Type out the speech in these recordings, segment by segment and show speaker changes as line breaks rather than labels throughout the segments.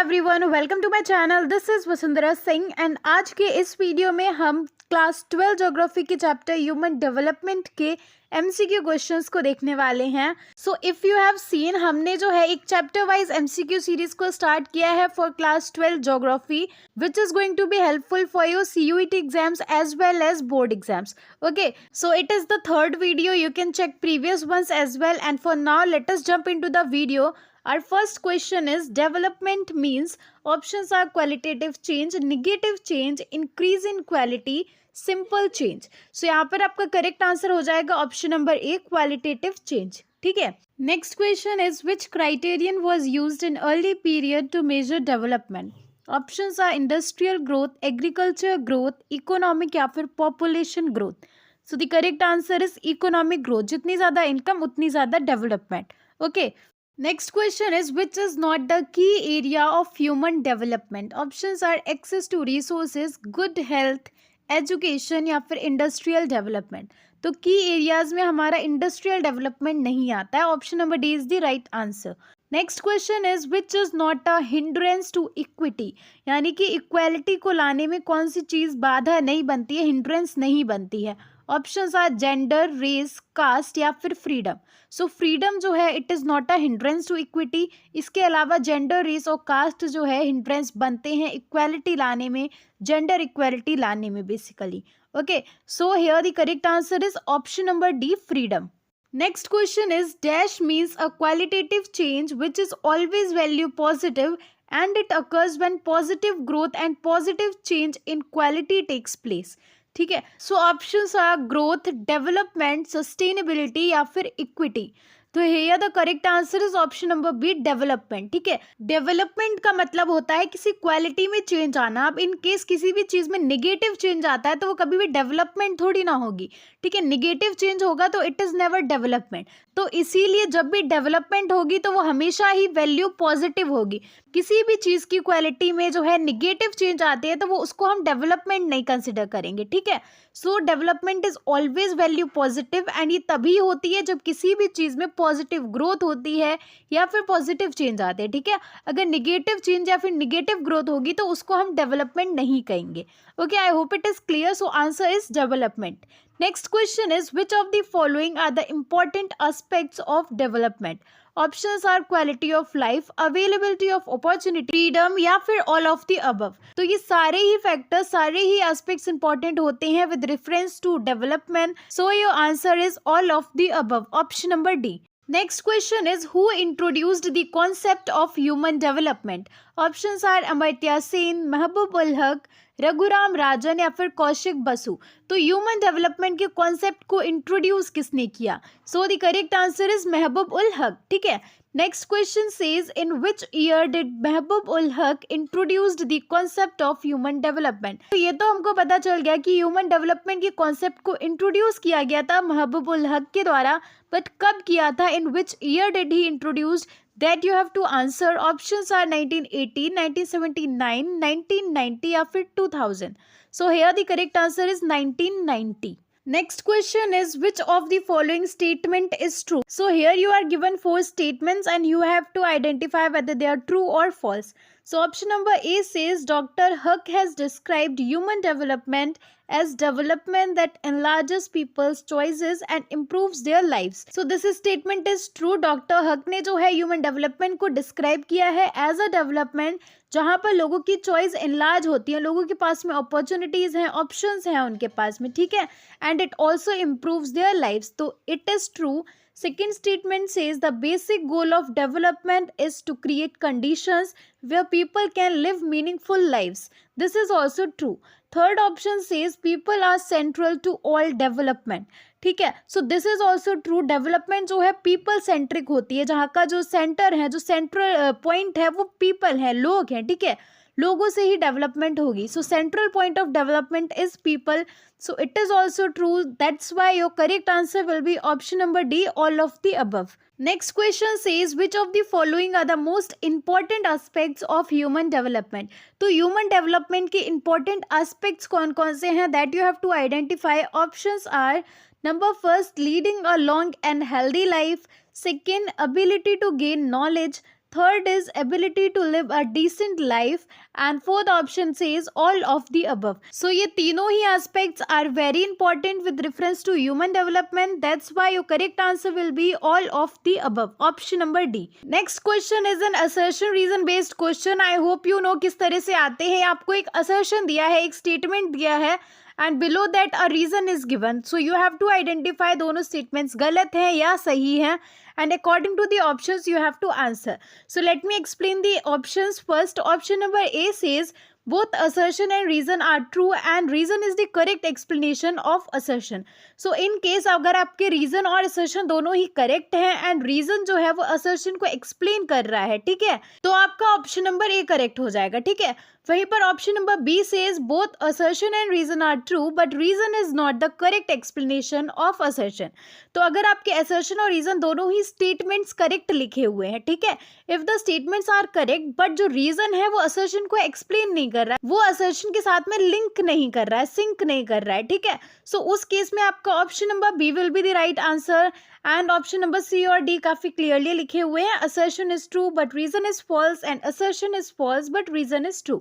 Everyone, welcome to my channel. This is Vasundhara Singh and आज के इस वीडियो में हम क्लास 12 ज्योग्राफी के चैप्टर ह्यूमन डेवलपमेंट के एमसीक्यू क्वेश्चंस को देखने वाले हैं। So if you have seen, हमने जो है एक चैप्टर वाइज एमसीक्यू सीरीज को स्टार्ट किया है for class 12 geography, which is going to be helpful for your CUET exams as well as board exams. Okay, so it is the third video. You can check previous ones as well, and for now let us jump into the video. Our first question is development means. Options are qualitative change, negative change, increase in quality, simple change. So यहाँ पर आपका correct answer हो जाएगा option number A, qualitative change. ठीक है. Next question is which criterion was used in early period to measure development. Options are industrial growth, agriculture growth, economic या फिर population growth. So the correct answer is economic growth. जितनी ज़्यादा income उतनी ज़्यादा development. Okay. Next question is which is not the key area of human development. Options are access to resources, good health, education या फिर industrial development. तो की areas में हमारा इंडस्ट्रियल डेवलपमेंट नहीं आता है. Option number D is the right answer. Next question is which is not a hindrance to equity. यानी कि इक्वालिटी को लाने में कौन सी चीज़ बाधा नहीं बनती है, हिंड्रेंस नहीं बनती है. Options are gender, race, caste या फिर फ्रीडम. सो फ्रीडम जो है it is not a hindrance to equity. इसके अलावा जेंडर, रेस और कास्ट जो है हिंड्रेंस बनते हैं इक्वालिटी लाने में, जेंडर इक्वालिटी लाने में basically. Okay, so here the correct answer is option number D, freedom. Next question is dash means a qualitative change which is always value positive and it occurs when positive growth and positive change in quality takes place. ठीक है. So options are growth, development, sustainability या फिर equity. तो here the correct answer is option number B, development. ठीक है. Development का मतलब होता है किसी क्वालिटी में चेंज आना. अब इन केस किसी भी चीज़ में नेगेटिव चेंज आता है तो वो कभी भी डेवलपमेंट थोड़ी ना होगी. ठीक है. नेगेटिव चेंज होगा तो इट इज़ नेवर डेवलपमेंट. तो इसीलिए जब भी डेवलपमेंट होगी तो वो हमेशा ही वैल्यू पॉजिटिव होगी. किसी भी चीज़ की क्वालिटी में जो है नेगेटिव चेंज आते हैं तो वो उसको हम डेवलपमेंट नहीं कंसिडर करेंगे. ठीक है. सो development is always value positive and ये तभी होती है जब किसी भी चीज़ में पॉजिटिव ग्रोथ होती है या फिर पॉजिटिव चेंज आते हैं. ठीक है. अगर नेगेटिव चेंज या फिर नेगेटिव ग्रोथ होगी तो उसको हम डेवलपमेंट नहीं कहेंगे. Okay, I hope it is clear. So answer is development. Next question is which of the following are the important aspects of development. Options are quality of life, availability of opportunity, freedom या फिर all of the above. तो ये सारे ही factors, सारे ही aspects important होते हैं with reference to development. So your answer is all of the above. Option number D. Next question is who introduced the concept of human development. Options are Amartya Sen, Mahbub ul Haq, Raghuram Rajan या फिर कौशिक बसु. तो human development के concept को introduce किसने किया. सो the correct answer is महबूब उल हक. ठीक है. Next question says in which year did Mehboob ul Haq introduced the concept of human development. तो ये तो हमको पता चल गया कि ह्यूमन डेवलपमेंट के कॉन्सेप्ट को इंट्रोड्यूस किया गया था महबूब उल हक के द्वारा, बट कब किया था, in which year did he introduced, that you have to answer. Options are 1980, 1979, 1990 या फिर 2000. So here the correct answer is 1990. Next question is which of the following statement is true. So here you are given 4 statements and you have to identify whether they are true or false. So option number A says Dr. Huck has described human development as development that enlarges people's choices and improves their lives. So this statement is true. Dr. Huck ने जो है human development को describe किया है as a development जहाँ पर लोगों की चॉइस enlarge होती है, लोगों के पास में opportunities हैं, options हैं उनके पास में. ठीक है. and it also improves their lives. तो it is true. Second statement says the basic goal of development is to create conditions where people can live meaningful lives. This is also true. Third option says people are central to all development. ठीक है. सो this is also true. Development जो है people centric होती है, जहाँ का जो centre है, जो सेंट्रल पॉइंट है वो पीपल है, लोग हैं. ठीक है. लोगों से ही डेवलपमेंट होगी. सो central point of development is people. So it is also true. That's why your correct answer will be option number D, all of the above. Next question says which of the following are the most important aspects of human development. तो human development के important aspects कौन कौन से हैं, that you have to identify. Options are number first, leading a long and healthy life. Second, ability to gain knowledge. third is ability to live a decent life, and fourth option says all of the above. So ये तीनों ही aspects are very important with reference to human development. That's why your correct answer will be all of the above, option number D. Next question is an assertion reason based question. I hope you know किस तरह से आते हैं. आपको एक assertion दिया है, एक statement दिया है, and below that a reason is given. So you have to identify दोनों statements गलत हैं या सही हैं, and according to the options you have to answer. So let me explain the options first. Option number A says both assertion and reason are true and reason is the correct explanation of assertion. So in case अगर आपके reason और assertion दोनों ही correct हैं and reason जो है वो assertion को explain कर रहा है, ठीक है, तो आपका option number A correct हो जाएगा, ठीक है. वहीं पर option number B says both assertion and reason are true but reason is not the correct explanation of assertion. तो अगर आपके असर्शन और रीजन दोनों ही स्टेटमेंट्स करेक्ट लिखे हुए हैं, ठीक है, if the statements are correct but जो रीजन है वो असर्शन को एक्सप्लेन नहीं कर रहा है, वो असर्शन के साथ में लिंक नहीं कर रहा है, सिंक नहीं कर रहा है, ठीक है, सो उस केस में आपका option number B will be the right answer. And option number C और डी काफी क्लियरली लिखे हुए हैं. Assertion is true but reason is false and assertion is false but reason is true.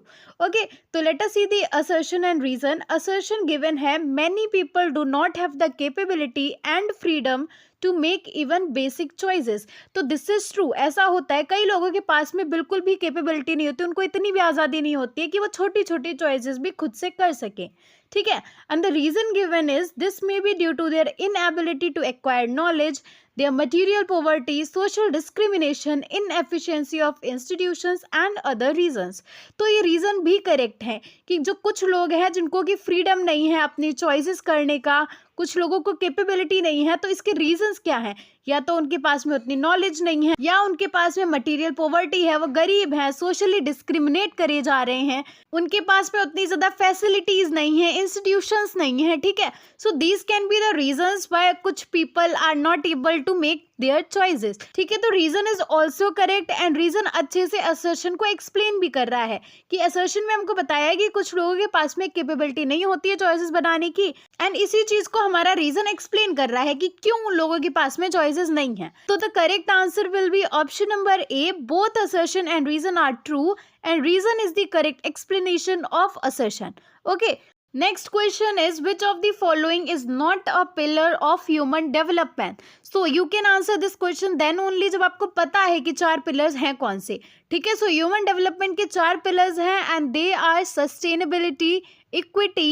Okay, तो let us see the assertion and reason. Assertion given है many people do not have the capability and freedom to make even basic choices. तो this is true. ऐसा होता है, कई लोगों के पास में बिल्कुल भी कैपेबिलिटी नहीं होती, उनको इतनी भी आज़ादी नहीं होती है कि वो छोटी छोटी चॉइसेस भी खुद से कर सकें, ठीक है. And the reason given is this may be due to their inability to acquire knowledge, their material poverty, social discrimination, inefficiency of institutions and other reasons. तो ये रीज़न भी करेक्ट है कि जो कुछ लोग हैं जिनको की फ्रीडम नहीं है अपनी चॉइसेस करने का, कुछ लोगों को कैपेबिलिटी नहीं है, तो इसके रीजंस क्या हैं? या तो उनके पास में उतनी नॉलेज नहीं है, या उनके पास में मटेरियल पॉवर्टी है, वो गरीब हैं, सोशली डिस्क्रिमिनेट करे जा रहे हैं, उनके पास में उतनी ज़्यादा फैसिलिटीज़ नहीं है, इंस्टीट्यूशंस नहीं है, ठीक है. So these can be the reasons why कुछ people are not able to make their choices, ठीक है. तो reason is also correct and reason अच्छे से असर्शन को एक्सप्लेन भी कर रहा है कि असर्शन में हमको बताया है कि कुछ लोगों के पास में कैपेबिलिटी नहीं होती है चॉइसेस बनाने की, एंड इसी चीज को हमारा रीजन एक्सप्लेन कर रहा है कि क्यों उन लोगों के पास में चॉइसेस नहीं है. तो the correct answer will be option number A, both assertion and reason are true and reason is the correct explanation of assertion. Okay, next question is which of the following is not a pillar of human development. So you can answer this question then only जब आपको पता है कि 4 pillars हैं कौन से, ठीक है. So human development के 4 pillars हैं and they are sustainability, equity,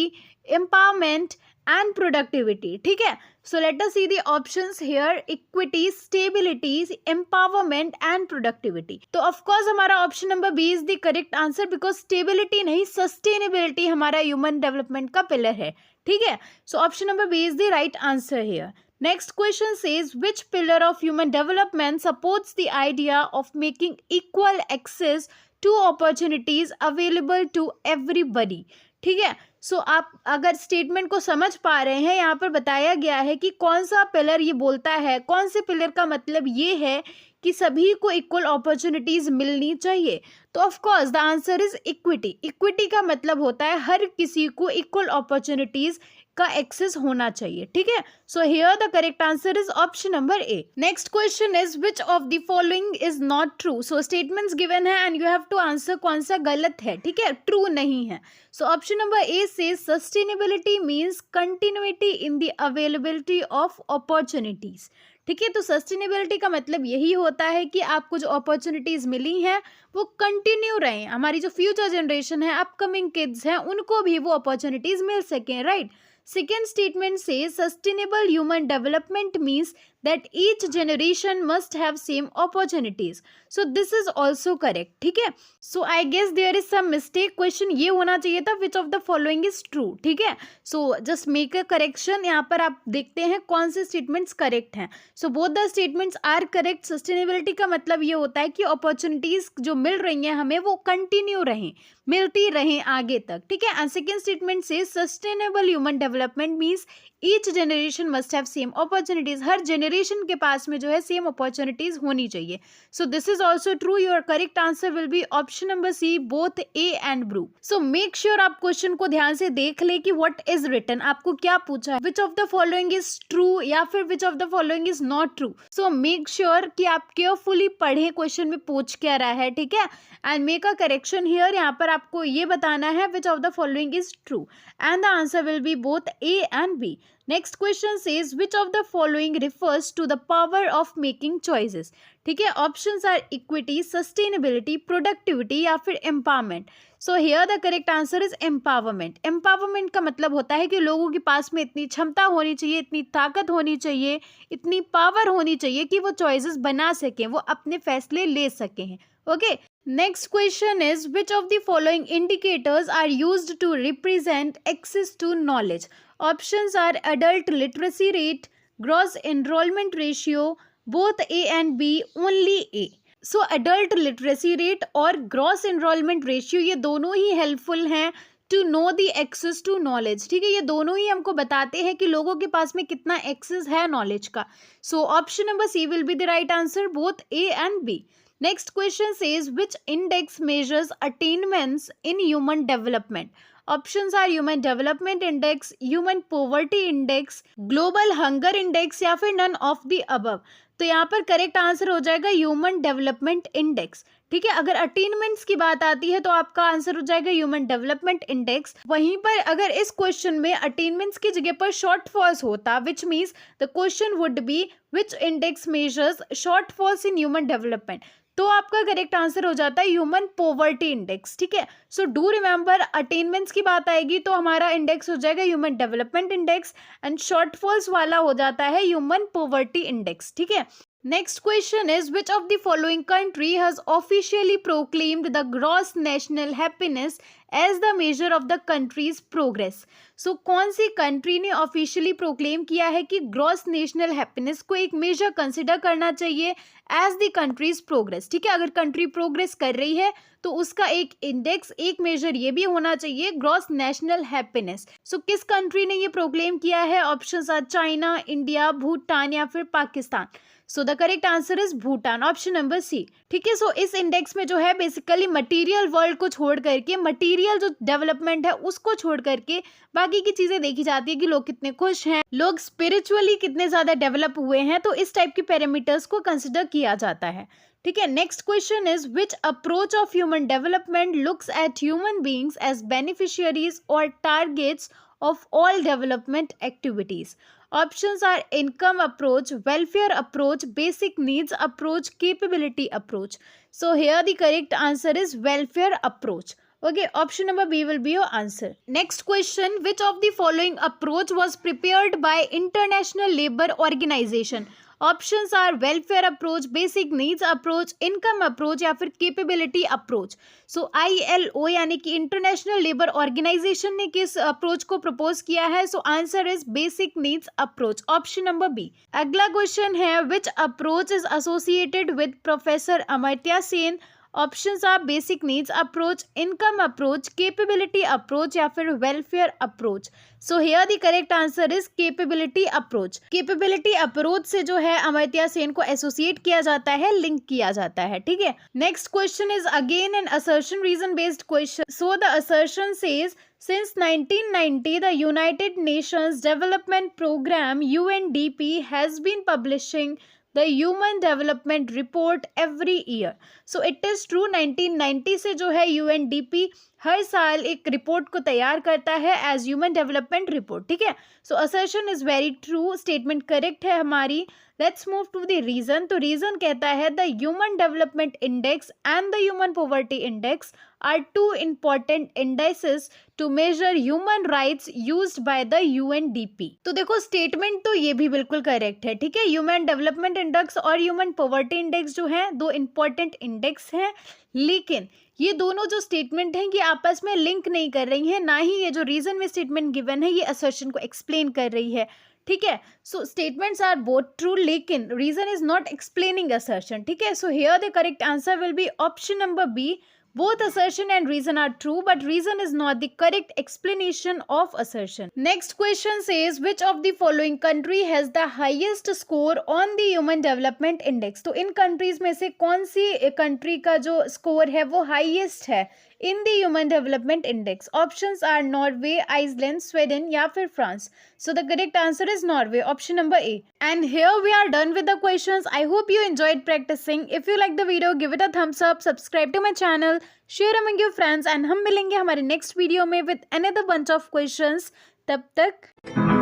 empowerment and productivity, ठीक है. So let us see the options here: equity, stability, empowerment and productivity. तो of course हमारा option number B is the correct answer because stability नहीं, sustainability हमारा human development का pillar है, ठीक है. So option number B is the right answer here. Next question says which pillar of human development supports the idea of making equal access to opportunities available to everybody, ठीक है. सो आप अगर statement को समझ पा रहे हैं, यहाँ पर बताया गया है कि कौन सा पिलर ये बोलता है, कौन से पिलर का मतलब ये है कि सभी को इक्वल अपॉर्चुनिटीज मिलनी चाहिए. तो of course the answer is equity. Equity का मतलब होता है हर किसी को इक्वल अपॉर्चुनिटीज का एक्सेस होना चाहिए, ठीक है. So here the correct answer is option number A. Next question is which of the following is not true. So statements given है and you have to answer कौन सा गलत है, ठीक है, ट्रू नहीं है. सो ऑप्शन नंबर ए से sustainability means continuity in the availability of opportunities, ठीक है. तो सस्टेनेबिलिटी का मतलब यही होता है कि आपको जो अपॉर्चुनिटीज़ मिली हैं वो कंटिन्यू रहें, हमारी जो फ्यूचर जनरेशन है, अपकमिंग किड्स हैं, उनको भी वो अपॉर्चुनिटीज़ मिल सकें, right. Second statement says sustainable human development means that each generation must have same opportunities. So this is also correct, ठीक है. So I guess there is some mistake. Question ये होना चाहिए था which of the following is true, ठीक है. So just make a correction. यहाँ पर आप देखते हैं कौन से statements correct हैं. So both the statements are correct. Sustainability का मतलब ये होता है कि opportunities जो मिल रही हैं हमें वो continue रहें, मिलती रहें आगे तक, ठीक है. And second statement says sustainable human development means each generation must have same opportunities. हर generation पॉपुलेशन के पास में जो है सेम अपॉर्चुनिटीज होनी चाहिए. So this is also true. Your correct answer will be option number C, both A and B. So make sure आप question को ध्यान से देख ले कि व्हाट इज रिटन, आपको क्या पूछा है, which of the following is true या फिर विच of the following is not true. So make sure कि आप केयरफुली पढ़ें क्वेश्चन में पूछ क्या रहा है, ठीक है, and make a correction here. यहाँ पर आपको ये बताना है which of the following is true, and the answer will be both A and B. Next question says which of the following refers to the power of making choices. ठीक है, options are equity, sustainability, productivity या फिर empowerment. So here the correct answer is empowerment. Empowerment का मतलब होता है कि लोगों के पास में इतनी क्षमता होनी चाहिए, इतनी ताकत होनी चाहिए, इतनी पावर होनी चाहिए कि वो चॉइसेस बना सकें, वो अपने फैसले ले सकें. Okay, next question is which of the following indicators are used to represent access to knowledge. Options are adult literacy rate, gross enrollment ratio, both A and B, only A. So adult literacy rate और gross enrollment ratio ये दोनों ही helpful हैं to know the access to knowledge. ठीक है, ये दोनों ही हमको बताते हैं कि लोगों के पास में कितना एक्सेस है नॉलेज का. So option number C will be the right answer, both A and B. Next question says which index measures attainments in human development. Options are Human Development Index, Human Poverty Index, Global Hunger Index या फिर none of the above. तो यहाँ पर correct answer हो जाएगा human development index. ठीक है, अगर अटेनमेंट्स की बात आती है तो आपका आंसर हो जाएगा ह्यूमन डेवलपमेंट इंडेक्स. वहीं पर अगर इस क्वेश्चन में अटेनमेंट्स की जगह पर शॉर्ट फॉल्स होता, which means the question would be which index measures short falls in human development, तो आपका करेक्ट आंसर हो जाता है ह्यूमन पॉवर्टी इंडेक्स. ठीक है, सो डू रिमेंबर अटेनमेंट्स की बात आएगी तो हमारा इंडेक्स हो जाएगा human development index and shortfalls वाला हो जाता है ह्यूमन पॉवर्टी इंडेक्स. ठीक है, next question is which of the following country has officially proclaimed the gross national happiness as the measure of the country's progress. So कौन सी country ने officially proclaim किया है कि ग्रॉस नेशनल हैप्पीनेस को एक मेजर कंसिडर करना चाहिए एज द कंट्रीज प्रोग्रेस. ठीक है, अगर कंट्री प्रोग्रेस कर रही है तो उसका एक इंडेक्स, एक मेजर ये भी होना चाहिए ग्रॉस नेशनल हैप्पीनेस. सो किस कंट्री ने ये प्रोक्लेम किया है? Options are China, India, Bhutan या फिर Pakistan. So the correct answer is Bhutan, option number C. ठीक है, सो इस इंडेक्स में जो है बेसिकली मटेरियल वर्ल्ड को छोड़ करके, मटेरियल जो डेवलपमेंट है उसको छोड़ करके बाकी की चीजें देखी जाती है कि लोग कितने खुश हैं, लोग स्पिरिचुअली कितने ज्यादा डेवलप हुए हैं, तो इस टाइप के पैरामीटर्स को कंसिडर किया जाता है. ठीक है, next question is which approach of human development looks at human beings as beneficiaries or targets of all development activities. Options are income approach, welfare approach, basic needs approach, capability approach. So here the correct answer is welfare approach. Okay, option number B will be your answer. Next question, which of the following approach was prepared by International Labour Organization? Options are welfare approach, basic needs approach, income approach या फिर capability approach. सो ILO यानी कि international labour organisation ने किस approach को propose किया है? So answer is basic needs approach, option number B. अगला क्वेश्चन है which approach is associated with professor Amartya Sen. Options are basic needs approach, income approach, capability approach या फिर welfare approach. So here the correct answer is capability approach. Capability approach से जो है अमर्त्य सेन को associate किया जाता है, लिंक किया जाता है. ठीक है, next question is again an assertion reason based question. So the assertion says since 1990 the United Nations Development Program UNDP has been publishing the Human Development Report every year. So it is true, 1990 से जो है UNDP हर साल एक report को तैयार करता है as human development report. ठीक है, so assertion is very true, statement correct है हमारी. Let's move to the reason. तो रीजन कहता है the human development index and the human poverty index are two important indexes to measure human rights used by the UNDP. तो देखो statement तो ये भी बिल्कुल करेक्ट है. ठीक है, ह्यूमन डेवलपमेंट इंडेक्स और ह्यूमन पॉवर्टी इंडेक्स जो है दो इंपॉर्टेंट इंडेक्स हैं, लेकिन ये दोनों जो स्टेटमेंट हैं ये आपस में लिंक नहीं कर रही हैं, ना ही ये जो रीजन में स्टेटमेंट गिवन है ये असर्शन को एक्सप्लेन कर रही है. ठीक है, so statements are both true लेकिन reason is not explaining assertion. ठीक है, so here the correct answer will be option number B, Both assertion and reason are true, but reason is not the correct explanation of assertion. Next question says, which of the following country has the highest score on the Human Development Index? तो इन countries में से कौन सी country का जो score है वो highest है in the Human Development Index? Options are Norway, Iceland, Sweden या फिर France. So the correct answer is Norway, option number A. And here we are done with the questions. I hope you enjoyed practicing. If you like the video, give it a thumbs up, subscribe to my channel, share among your friends, and हम मिलेंगे हमारे next video में with another bunch of questions. तब तक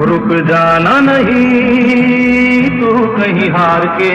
रुक जाना नहीं तू कहीं हार के।